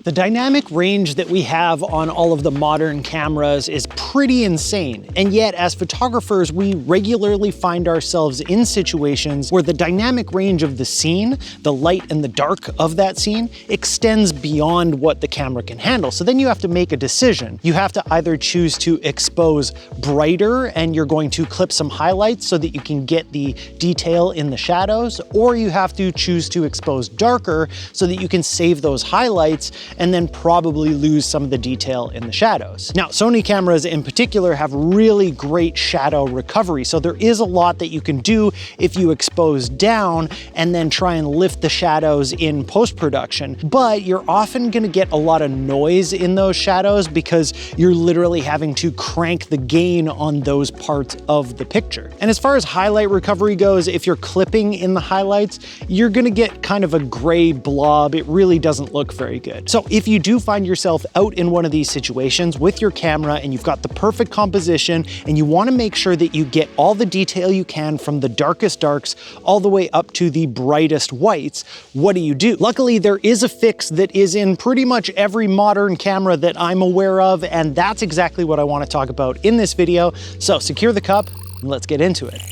The dynamic range that we have on all of the modern cameras is pretty insane. And yet, as photographers, we regularly find ourselves in situations where the dynamic range of the scene, the light and the dark of that scene, extends beyond what the camera can handle. So then you have to make a decision. You have to either choose to expose brighter and you're going to clip some highlights so that you can get the detail in the shadows, or you have to choose to expose darker so that you can save those highlights and then probably lose some of the detail in the shadows. Now, Sony cameras in particular have really great shadow recovery, so there is a lot that you can do if you expose down and then try and lift the shadows in post-production, but you're often gonna get a lot of noise in those shadows because you're literally having to crank the gain on those parts of the picture. And as far as highlight recovery goes, if you're clipping in the highlights, you're gonna get kind of a gray blob. It really doesn't look very good. So if you do find yourself out in one of these situations with your camera and you've got the perfect composition and you wanna make sure that you get all the detail you can from the darkest darks all the way up to the brightest whites, what do you do? Luckily, there is a fix that is in pretty much every modern camera that I'm aware of, and that's exactly what I wanna talk about in this video. So secure the cup and let's get into it.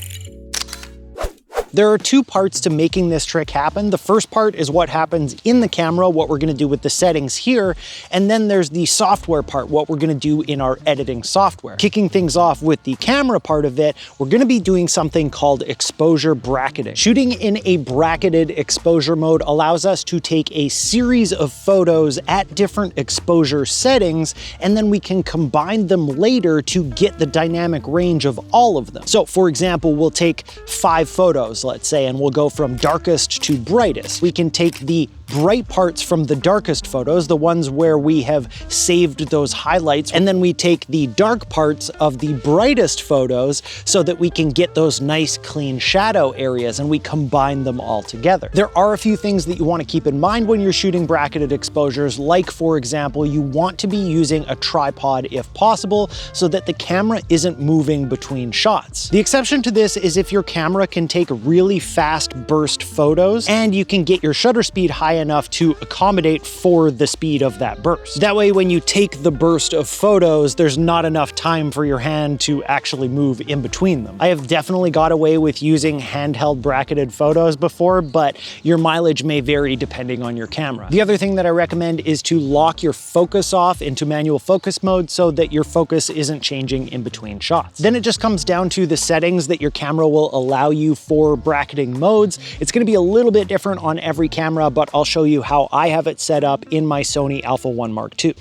There are two parts to making this trick happen. The first part is what happens in the camera, what we're gonna do with the settings here, and then there's the software part, what we're gonna do in our editing software. Kicking things off with the camera part of it, we're gonna be doing something called exposure bracketing. Shooting in a bracketed exposure mode allows us to take a series of photos at different exposure settings, and then we can combine them later to get the dynamic range of all of them. So for example, we'll take 5 photos, let's say, and we'll go from darkest to brightest. We can take the bright parts from the darkest photos, the ones where we have saved those highlights, and then we take the dark parts of the brightest photos so that we can get those nice clean shadow areas, and we combine them all together. There are a few things that you want to keep in mind when you're shooting bracketed exposures, like for example, you want to be using a tripod if possible so that the camera isn't moving between shots. The exception to this is if your camera can take really fast burst photos and you can get your shutter speed high enough to accommodate for the speed of that burst. That way, when you take the burst of photos, there's not enough time for your hand to actually move in between them. I have definitely got away with using handheld bracketed photos before, but your mileage may vary depending on your camera. The other thing that I recommend is to lock your focus off into manual focus mode so that your focus isn't changing in between shots. Then it just comes down to the settings that your camera will allow you for bracketing modes. It's gonna be a little bit different on every camera, but I'll show you how I have it set up in my Sony Alpha 1 Mark II.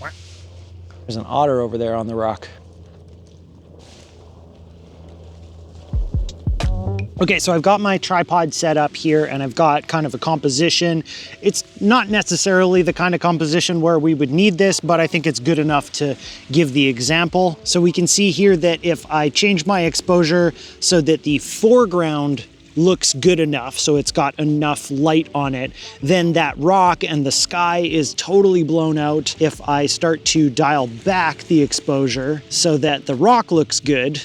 There's an otter over there on the rock. Okay, so I've got my tripod set up here and I've got kind of a composition. It's not necessarily the kind of composition where we would need this, but I think it's good enough to give the example. So we can see here that if I change my exposure so that the foreground looks good enough, so it's got enough light on it, then that rock and the sky is totally blown out. If I start to dial back the exposure so that the rock looks good,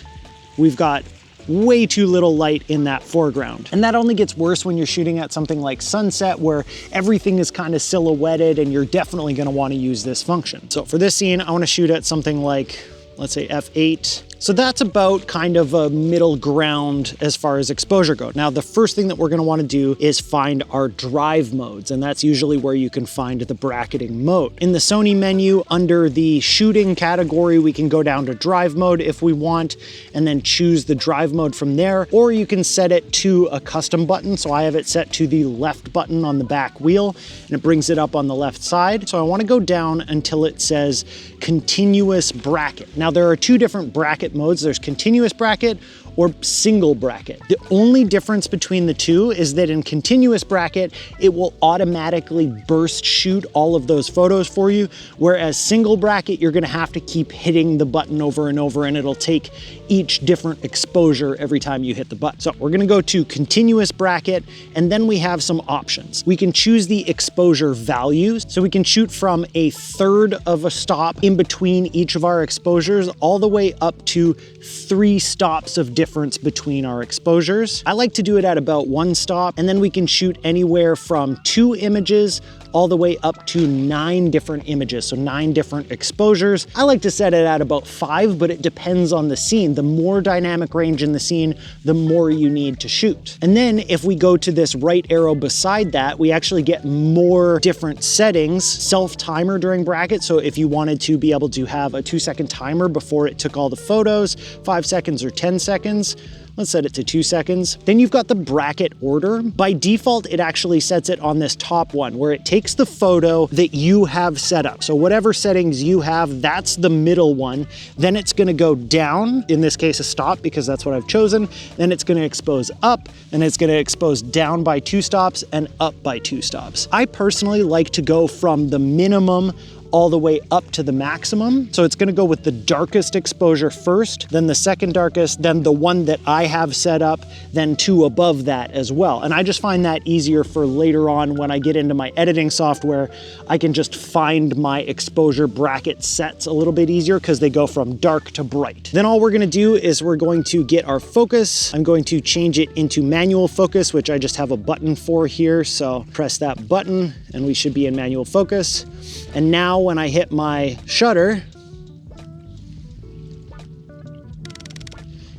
we've got way too little light in that foreground. And that only gets worse when you're shooting at something like sunset where everything is kind of silhouetted, and you're definitely gonna wanna use this function. So for this scene, I wanna shoot at something like, let's say f8. So that's about kind of a middle ground as far as exposure goes. Now, the first thing that we're gonna wanna do is find our drive modes, and that's usually where you can find the bracketing mode. In the Sony menu, under the shooting category, we can go down to drive mode if we want, and then choose the drive mode from there, or you can set it to a custom button. So I have it set to the left button on the back wheel, and it brings it up on the left side. So I wanna go down until it says continuous bracket. Now, there are 2 different bracket modes. There's continuous bracket or single bracket. The only difference between the two is that in continuous bracket, it will automatically burst shoot all of those photos for you, whereas single bracket, you're gonna have to keep hitting the button over and over, and it'll take each different exposure every time you hit the button. So we're gonna go to continuous bracket, and then we have some options. We can choose the exposure values, so we can shoot from 1/3 of a stop in between each of our exposures all the way up to to 3 stops of difference between our exposures. I like to do it at about 1 stop, and then we can shoot anywhere from 2 images all the way up to 9 different images, so 9 different exposures. I like to set it at about 5, but it depends on the scene. The more dynamic range in the scene, the more you need to shoot. And then if we go to this right arrow beside that, we actually get more different settings. Self-timer during bracket, so if you wanted to be able to have a 2-second timer before it took all the photos, 5 seconds or 10 seconds, let's set it to 2 seconds. Then you've got the bracket order. By default, it actually sets it on this top one where it takes the photo that you have set up. So whatever settings you have, that's the middle one. Then it's gonna go down, in this case a stop because that's what I've chosen. Then it's gonna expose up, and it's gonna expose down by 2 stops and up by 2 stops. I personally like to go from the minimum all the way up to the maximum. So it's gonna go with the darkest exposure first, then the second darkest, then the one that I have set up, then 2 above that as well. And I just find that easier for later on when I get into my editing software. I can just find my exposure bracket sets a little bit easier because they go from dark to bright. Then all we're gonna do is we're going to get our focus. I'm going to change it into manual focus, which I just have a button for here. So press that button and we should be in manual focus. And now when I hit my shutter,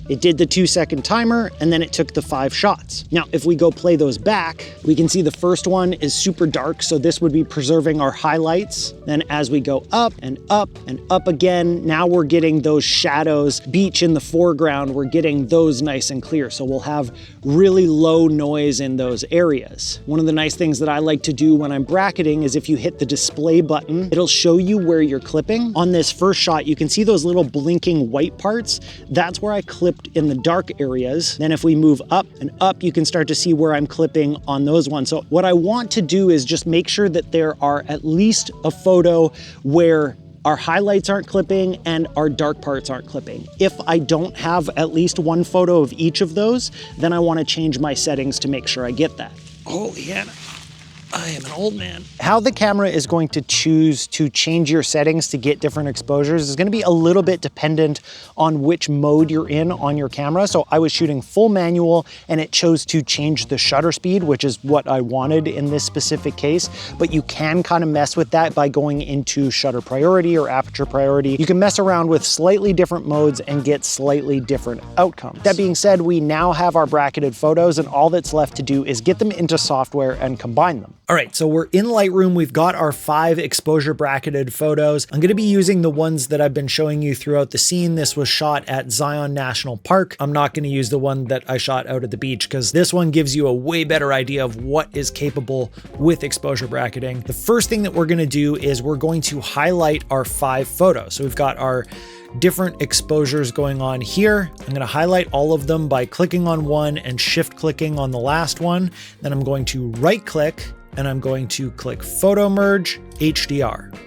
it did the 2-second timer, and then it took the 5 shots. Now, if we go play those back, we can see the first one is super dark, so this would be preserving our highlights. Then as we go up and up and up again, now we're getting those shadows, beach in the foreground, we're getting those nice and clear. So we'll have really low noise in those areas. One of the nice things that I like to do when I'm bracketing is if you hit the display button, it'll show you where you're clipping. On this first shot, you can see those little blinking white parts. That's where I clipped in the dark areas. Then if we move up and up, you can start to see where I'm clipping on those ones. So what I want to do is just make sure that there are at least a photo where our highlights aren't clipping and our dark parts aren't clipping. If I don't have at least one photo of each of those, then I want to change my settings to make sure I get that. Holy Hannah. I am an old man. How the camera is going to choose to change your settings to get different exposures is gonna be a little bit dependent on which mode you're in on your camera. So I was shooting full manual and it chose to change the shutter speed, which is what I wanted in this specific case. But you can kind of mess with that by going into shutter priority or aperture priority. You can mess around with slightly different modes and get slightly different outcomes. That being said, we now have our bracketed photos and all that's left to do is get them into software and combine them. All right, so we're in Lightroom. We've got our 5 exposure bracketed photos. I'm gonna be using the ones that I've been showing you throughout the scene. This was shot at Zion National Park. I'm not gonna use the one that I shot out at the beach because this one gives you a way better idea of what is capable with exposure bracketing. The first thing that we're gonna do is we're going to highlight our 5 photos. So we've got our different exposures going on here. I'm going to highlight all of them by clicking on one and shift clicking on the last one. Then I'm going to right click and I'm going to click Photo Merge HDR.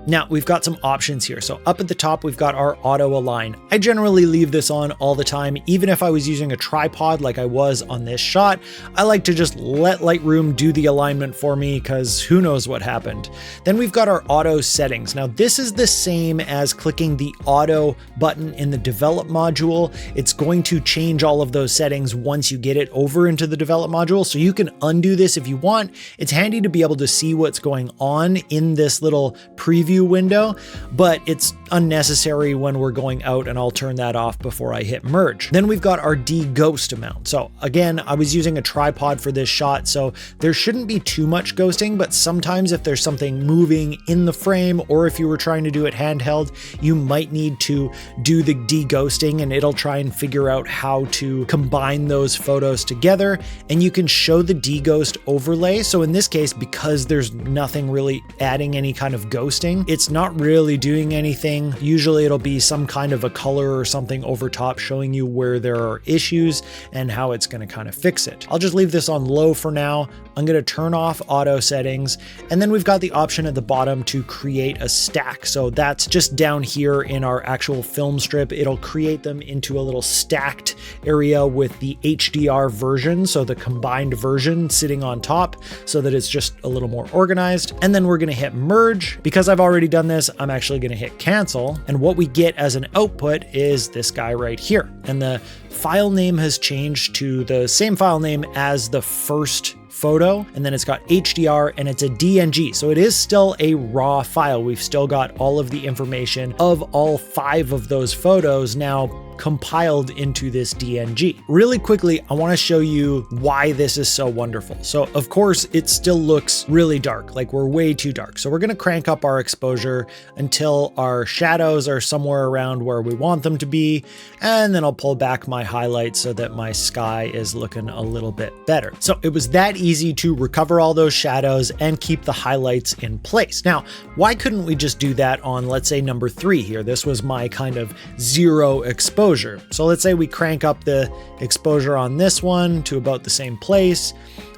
Now we've got some options here. So up at the top, we've got our auto align. I generally leave this on all the time. Even if I was using a tripod like I was on this shot, I like to just let Lightroom do the alignment for me because who knows what happened. Then we've got our auto settings. Now this is the same as clicking the auto button in the develop module. It's going to change all of those settings once you get it over into the develop module. So you can undo this if you want. It's handy to be able to see what's going on in this little preview window, but it's unnecessary when we're going out, and I'll turn that off before I hit merge. Then we've got our de-ghost amount. So again, I was using a tripod for this shot, so there shouldn't be too much ghosting, but sometimes if there's something moving in the frame, or if you were trying to do it handheld, you might need to do the de-ghosting and it'll try and figure out how to combine those photos together, and you can show the de-ghost overlay. So in this case, because there's nothing really adding any kind of ghosting, it's not really doing anything. Usually it'll be some kind of a color or something over top showing you where there are issues and how it's going to kind of fix it. I'll just leave this on low for now. I'm going to turn off auto settings, and then we've got the option at the bottom to create a stack. So that's just down here in our actual film strip. It'll create them into a little stacked area with the HDR version, so the combined version sitting on top so that it's just a little more organized. And then we're going to hit merge. Because I've already already done this, I'm actually gonna hit cancel. And what we get as an output is this guy right here. And the file name has changed to the same file name as the first photo, and then it's got HDR and it's a DNG. So it is still a raw file. We've still got all of the information of all 5 of those photos now compiled into this DNG. Really quickly, I want to show you why this is so wonderful. So of course it still looks really dark, like we're way too dark. So we're going to crank up our exposure until our shadows are somewhere around where we want them to be. And then I'll pull back my highlights so that my sky is looking a little bit better. So it was that easy to recover all those shadows and keep the highlights in place. Now, why couldn't we just do that on, let's say, number 3 here? This was my kind of 0 exposure. So let's say we crank up the exposure on this one to about the same place.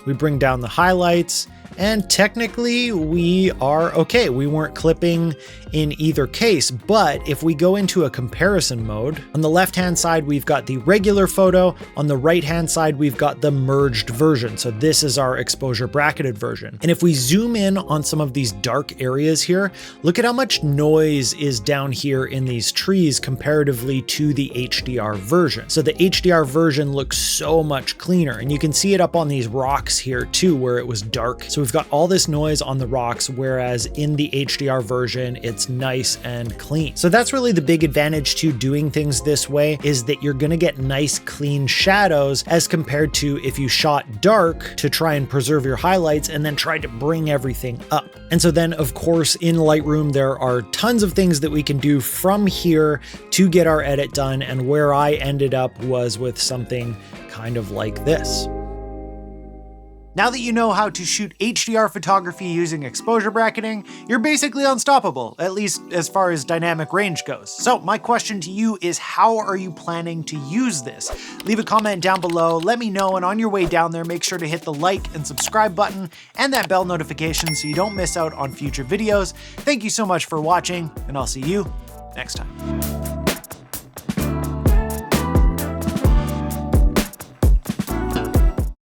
We bring down the highlights, and technically we are okay. We weren't clipping in either case, but if we go into a comparison mode, on the left-hand side, we've got the regular photo. On the right-hand side, we've got the merged version. So this is our exposure bracketed version. And if we zoom in on some of these dark areas here, look at how much noise is down here in these trees comparatively to the HDR version. So the HDR version looks so much cleaner, and you can see it up on these rocks here too, where it was dark. So we've got all this noise on the rocks, whereas in the HDR version, it's nice and clean. So that's really the big advantage to doing things this way, is that you're gonna get nice clean shadows as compared to if you shot dark to try and preserve your highlights and then tried to bring everything up. And so then of course in Lightroom, there are tons of things that we can do from here to get our edit done. And where I ended up was with something kind of like this. Now that you know how to shoot HDR photography using exposure bracketing, you're basically unstoppable, at least as far as dynamic range goes. So my question to you is, how are you planning to use this? Leave a comment down below, let me know, and on your way down there, make sure to hit the like and subscribe button and that bell notification so you don't miss out on future videos. Thank you so much for watching, and I'll see you next time.